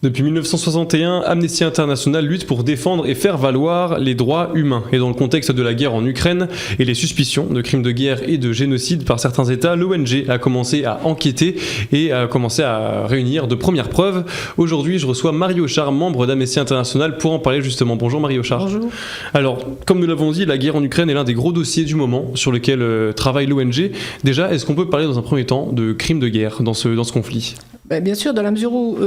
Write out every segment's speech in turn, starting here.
Depuis 1961, Amnesty International lutte pour défendre et faire valoir les droits humains. Et dans le contexte de la guerre en Ukraine et les suspicions de crimes de guerre et de génocide par certains États, l'ONG a commencé à enquêter et a commencé à réunir de premières preuves. Aujourd'hui, je reçois Marie Hochard, membre d'Amnesty International, pour en parler justement. Bonjour Marie Hochard. Bonjour. Alors, comme nous l'avons dit, la guerre en Ukraine est l'un des gros dossiers du moment sur lequel travaille l'ONG. Déjà, est-ce qu'on peut parler dans un premier temps de crimes de guerre dans ce conflit ? Bien sûr, dans la mesure où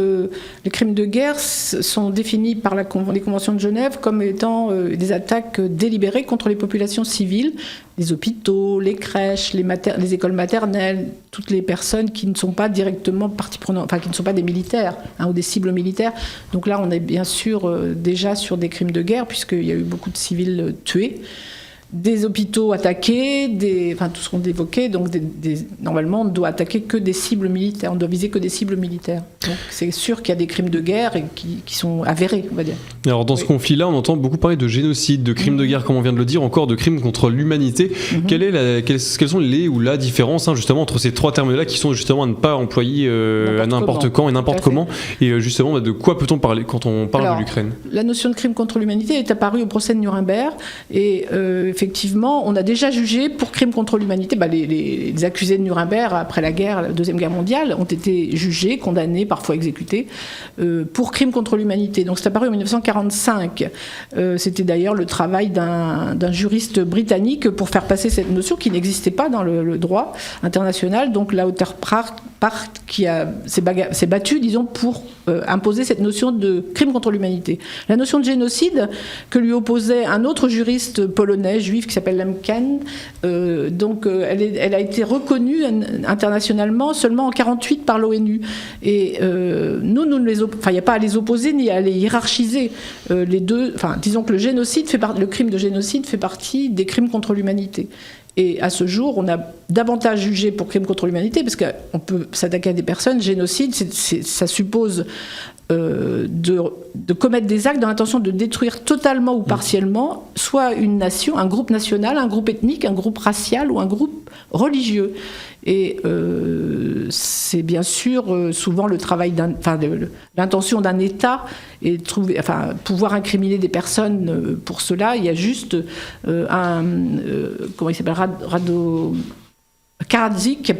les crimes de guerre sont définis par les conventions de Genève comme étant des attaques délibérées contre les populations civiles, les hôpitaux, les crèches, les écoles maternelles, toutes les personnes qui ne sont pas directement partie prenante, enfin qui ne sont pas des militaires ou des cibles militaires. Donc là, on est bien sûr déjà sur des crimes de guerre puisqu'il y a eu beaucoup de civils tués. Des hôpitaux attaqués, tout ce qu'on évoquait, donc normalement on ne doit attaquer que des cibles militaires, on doit viser que des cibles militaires. Donc c'est sûr qu'il y a des crimes de guerre et qui sont avérés, on va dire. Alors dans ce conflit-là, on entend beaucoup parler de génocide, de crimes de guerre, comme on vient de le dire, encore de crimes contre l'humanité. Quelles sont les ou la différence justement entre ces trois termes-là qui sont justement à ne pas employer à n'importe quand et n'importe comment, et justement de quoi peut-on parler quand on parle de l'Ukraine ? La notion de crime contre l'humanité est apparue au procès de Nuremberg et effectivement, on a déjà jugé pour crimes contre l'humanité. Les accusés de Nuremberg, après la guerre, la Deuxième Guerre mondiale, ont été jugés, condamnés, parfois exécutés, pour crimes contre l'humanité. Donc c'est apparu en 1945. C'était d'ailleurs le travail d'un juriste britannique pour faire passer cette notion qui n'existait pas dans le droit international. Donc Lauterpacht qui s'est battu, disons, pour imposer cette notion de crime contre l'humanité. La notion de génocide que lui opposait un autre juriste polonais, juif, qui s'appelle Lemken, elle a été reconnue internationalement seulement en 1948 par l'ONU. Et il n'y a pas à les opposer ni à les hiérarchiser. Les deux, disons que le crime de génocide fait partie des crimes contre l'humanité. Et à ce jour, on a davantage jugé pour crimes contre l'humanité, parce qu'on peut s'attaquer à des personnes. Génocide, ça suppose de commettre des actes dans l'intention de détruire totalement ou partiellement soit une nation, un groupe national, un groupe ethnique, un groupe racial ou un groupe religieux. Et c'est bien sûr souvent le travail l'intention d'un État et pouvoir incriminer des personnes pour cela. Il y a juste comment il s'appelle, Karadzic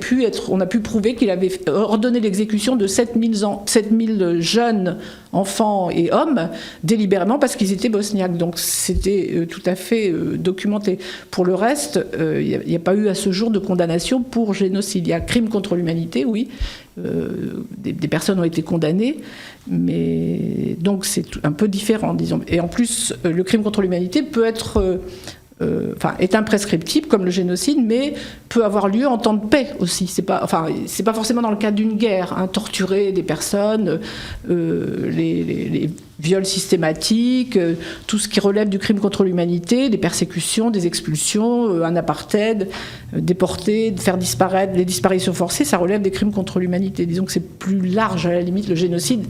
on a pu prouver qu'il avait ordonné l'exécution de 7000 jeunes enfants et hommes délibérément parce qu'ils étaient bosniaques. Donc c'était tout à fait documenté. Pour le reste, il n'y a pas eu à ce jour de condamnation pour génocide. Il y a crime contre l'humanité, oui. Des personnes ont été condamnées, mais donc c'est un peu différent, disons. Et en plus, le crime contre l'humanité peut être est imprescriptible comme le génocide, mais peut avoir lieu en temps de paix aussi. C'est pas forcément dans le cadre d'une guerre. Torturer des personnes, les viols systématiques, tout ce qui relève du crime contre l'humanité, des persécutions, des expulsions, un apartheid, déporter, faire disparaître, les disparitions forcées, ça relève des crimes contre l'humanité. Disons que c'est plus large, à la limite, le génocide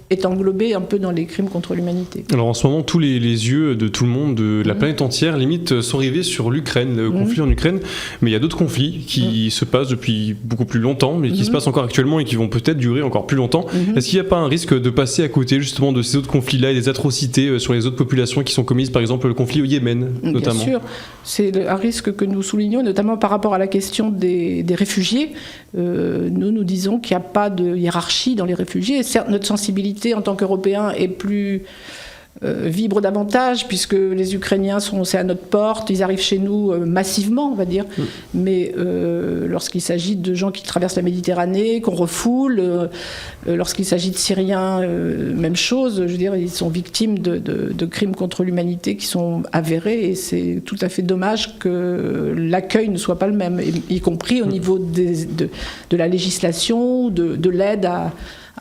est englobé un peu dans les crimes contre l'humanité. Alors en ce moment, tous les yeux de tout le monde, de la planète entière, limite, sont rivés sur l'Ukraine, le conflit en Ukraine, mais il y a d'autres conflits qui se passent depuis beaucoup plus longtemps, mais qui se passent encore actuellement et qui vont peut-être durer encore plus longtemps. Est-ce qu'il n'y a pas un risque de passer à côté justement de ces autres conflits-là et des atrocités sur les autres populations qui sont commises, par exemple le conflit au Yémen, notamment ? Bien sûr, c'est un risque que nous soulignons, notamment par rapport à la question des réfugiés. Nous disons qu'il n'y a pas de hiérarchie dans les réfugiés. Et certes, notre sensibilité en tant qu'Européens est plus vibre davantage, puisque les Ukrainiens c'est à notre porte, ils arrivent chez nous massivement, on va dire. Mais lorsqu'il s'agit de gens qui traversent la Méditerranée, qu'on refoule, lorsqu'il s'agit de Syriens, même chose, je veux dire, ils sont victimes de crimes contre l'humanité qui sont avérés, et c'est tout à fait dommage que l'accueil ne soit pas le même, y compris au niveau de la législation, de l'aide à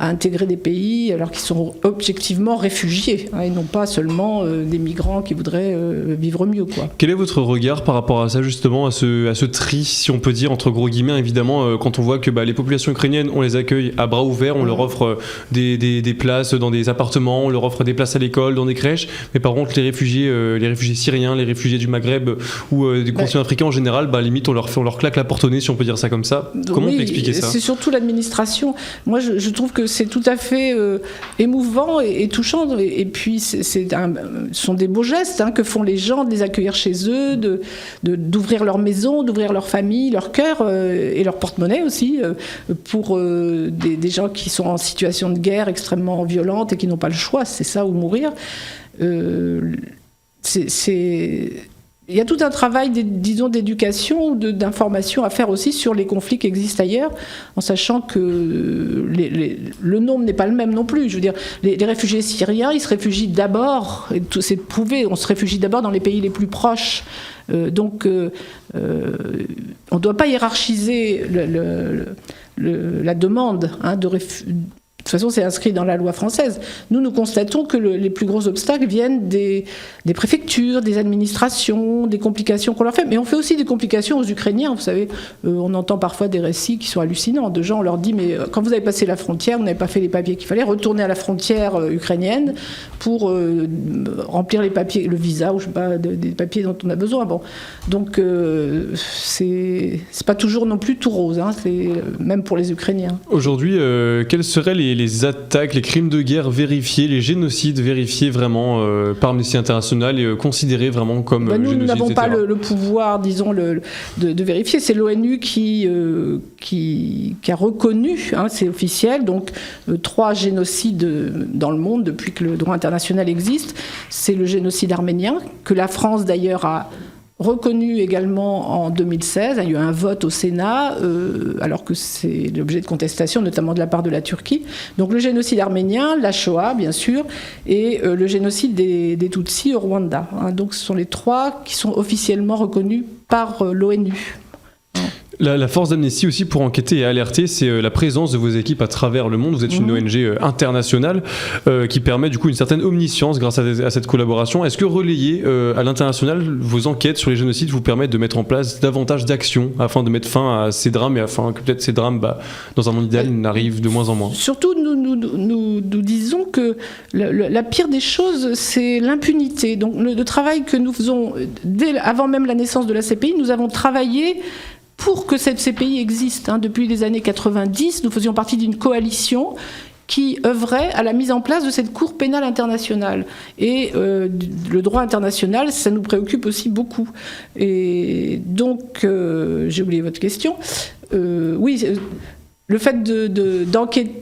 intégrer des pays alors qu'ils sont objectivement réfugiés et non pas seulement des migrants qui voudraient vivre mieux, quoi. Quel est votre regard par rapport à ça, justement, à ce tri, si on peut dire, entre gros guillemets, évidemment, quand on voit que les populations ukrainiennes, on les accueille à bras ouverts, on leur offre des places dans des appartements, on leur offre des places à l'école, dans des crèches, mais par contre les réfugiés syriens, les réfugiés du Maghreb ou du continent africain en général, limite on leur claque la porte au nez, si on peut dire ça comme ça. Comment on peut expliquer ça ? C'est surtout l'administration. Moi je trouve que c'est tout à fait émouvant et touchant, et puis ce sont des beaux gestes que font les gens, de les accueillir chez eux, d'ouvrir leur maison, d'ouvrir leur famille, leur cœur et leur porte-monnaie aussi, pour des gens qui sont en situation de guerre extrêmement violente et qui n'ont pas le choix, c'est ça ou mourir. Il y a tout un travail, disons, d'éducation ou d'information à faire aussi sur les conflits qui existent ailleurs, en sachant que le nombre n'est pas le même non plus. Je veux dire, les réfugiés syriens, ils se réfugient d'abord, et c'est prouvé, on se réfugie d'abord dans les pays les plus proches. Donc, on ne doit pas hiérarchiser la demande de toute façon, c'est inscrit dans la loi française. Nous constatons que les plus gros obstacles viennent des préfectures, des administrations, des complications qu'on leur fait. Mais on fait aussi des complications aux Ukrainiens. Vous savez, on entend parfois des récits qui sont hallucinants. De gens, on leur dit, mais quand vous avez passé la frontière, vous n'avez pas fait les papiers qu'il fallait, retournez à la frontière ukrainienne pour remplir les papiers, le visa, ou je sais pas, des papiers dont on a besoin. Bon. Donc, c'est pas toujours non plus tout rose, même pour les Ukrainiens. Aujourd'hui, quels seraient les attaques, les crimes de guerre vérifiés, les génocides vérifiés vraiment par Amnesty International et considérés vraiment comme génocides, nous n'avons etc. pas le pouvoir, disons, de vérifier. C'est l'ONU qui a reconnu, c'est officiel, donc 3 génocides dans le monde depuis que le droit international existe. C'est le génocide arménien, que la France d'ailleurs a reconnu également en 2016. Il y a eu un vote au Sénat, alors que c'est l'objet de contestation, notamment de la part de la Turquie. Donc le génocide arménien, la Shoah, bien sûr, et le génocide des Tutsis au Rwanda. Donc ce sont les 3 qui sont officiellement reconnus par l'ONU. La force d'Amnesty aussi pour enquêter et alerter, c'est la présence de vos équipes à travers le monde. Vous êtes une ONG internationale qui permet du coup une certaine omniscience grâce à cette collaboration. Est-ce que relayer à l'international vos enquêtes sur les génocides vous permettent de mettre en place davantage d'actions afin de mettre fin à ces drames et afin que peut-être ces drames, dans un monde idéal, n'arrivent de moins en moins ? Surtout, nous disons que la pire des choses, c'est l'impunité. Donc le travail que nous faisons avant même la naissance de la CPI, nous avons travaillé pour que cette CPI existe. Depuis les années 90, nous faisions partie d'une coalition qui œuvrait à la mise en place de cette Cour pénale internationale. Et le droit international, ça nous préoccupe aussi beaucoup. Et donc, j'ai oublié votre question. Oui, le fait d'enquêter...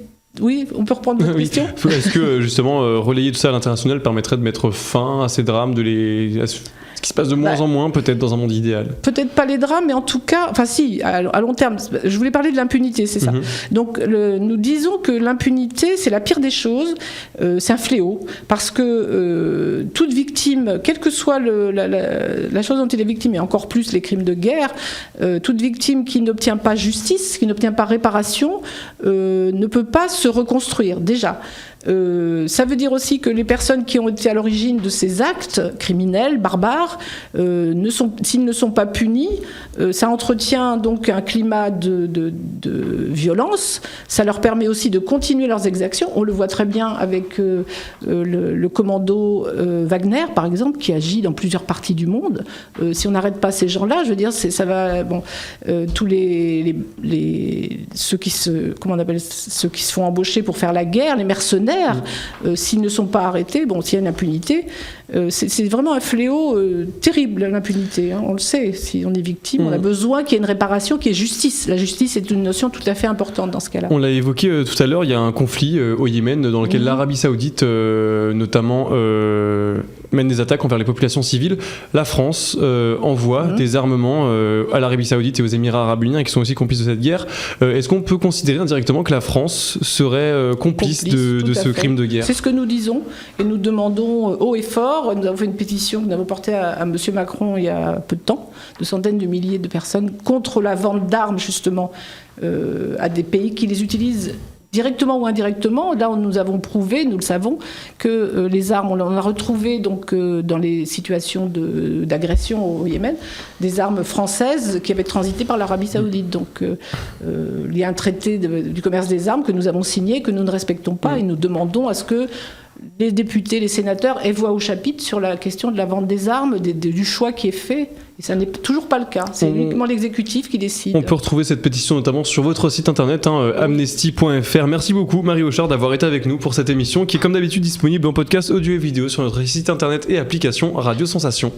Oui, on peut reprendre votre question ? Est-ce que justement relayer tout ça à l'international permettrait de mettre fin à ces drames, ce qui se passe de moins en moins peut-être dans un monde idéal ? Peut-être pas les drames, mais en tout cas, enfin si, à long terme. Je voulais parler de l'impunité, c'est ça. Donc nous disons que l'impunité, c'est la pire des choses, c'est un fléau, parce que toute victime, quelle que soit la chose dont il est victime, et encore plus les crimes de guerre, toute victime qui n'obtient pas justice, qui n'obtient pas réparation, ne peut pas se reconstruire, déjà. Ça veut dire aussi que les personnes qui ont été à l'origine de ces actes criminels, barbares, s'ils ne sont pas punis, ça entretient donc un climat de violence. Ça leur permet aussi de continuer leurs exactions. On le voit très bien avec le commando Wagner, par exemple, qui agit dans plusieurs parties du monde. Si on n'arrête pas ces gens-là, je veux dire, ça va. Bon, tous ceux qui se font embaucher pour faire la guerre, les mercenaires. S'ils ne sont pas arrêtés, s'il y a une impunité, c'est vraiment un fléau terrible, l'impunité. On le sait, si on est victime, on a besoin qu'il y ait une réparation, qu'il y ait justice. La justice est une notion tout à fait importante dans ce cas-là. On l'a évoqué tout à l'heure, il y a un conflit au Yémen dans lequel l'Arabie Saoudite, notamment, mène des attaques envers les populations civiles. La France envoie des armements à l'Arabie Saoudite et aux Émirats Arabes Unis qui sont aussi complices de cette guerre. Est-ce qu'on peut considérer indirectement que la France serait complice de ce crime de guerre ? C'est ce que nous disons et nous demandons haut et fort. Nous avons fait une pétition que nous avons portée à M. Macron il y a peu de temps, de centaines de milliers de personnes, contre la vente d'armes justement à des pays qui les utilisent directement ou indirectement, là nous avons prouvé, nous le savons, que les armes, on a retrouvé donc dans les situations d'agression au Yémen, des armes françaises qui avaient transité par l'Arabie Saoudite. Donc il y a un traité du commerce des armes que nous avons signé, que nous ne respectons pas, et nous demandons à ce que les députés, les sénateurs aient voix au chapitre sur la question de la vente des armes, du choix qui est fait. Et ça n'est toujours pas le cas. C'est uniquement l'exécutif qui décide. On peut retrouver cette pétition notamment sur votre site internet, amnesty.fr. Merci beaucoup Marie Hochard d'avoir été avec nous pour cette émission qui est comme d'habitude disponible en podcast audio et vidéo sur notre site internet et application Radio Sensation.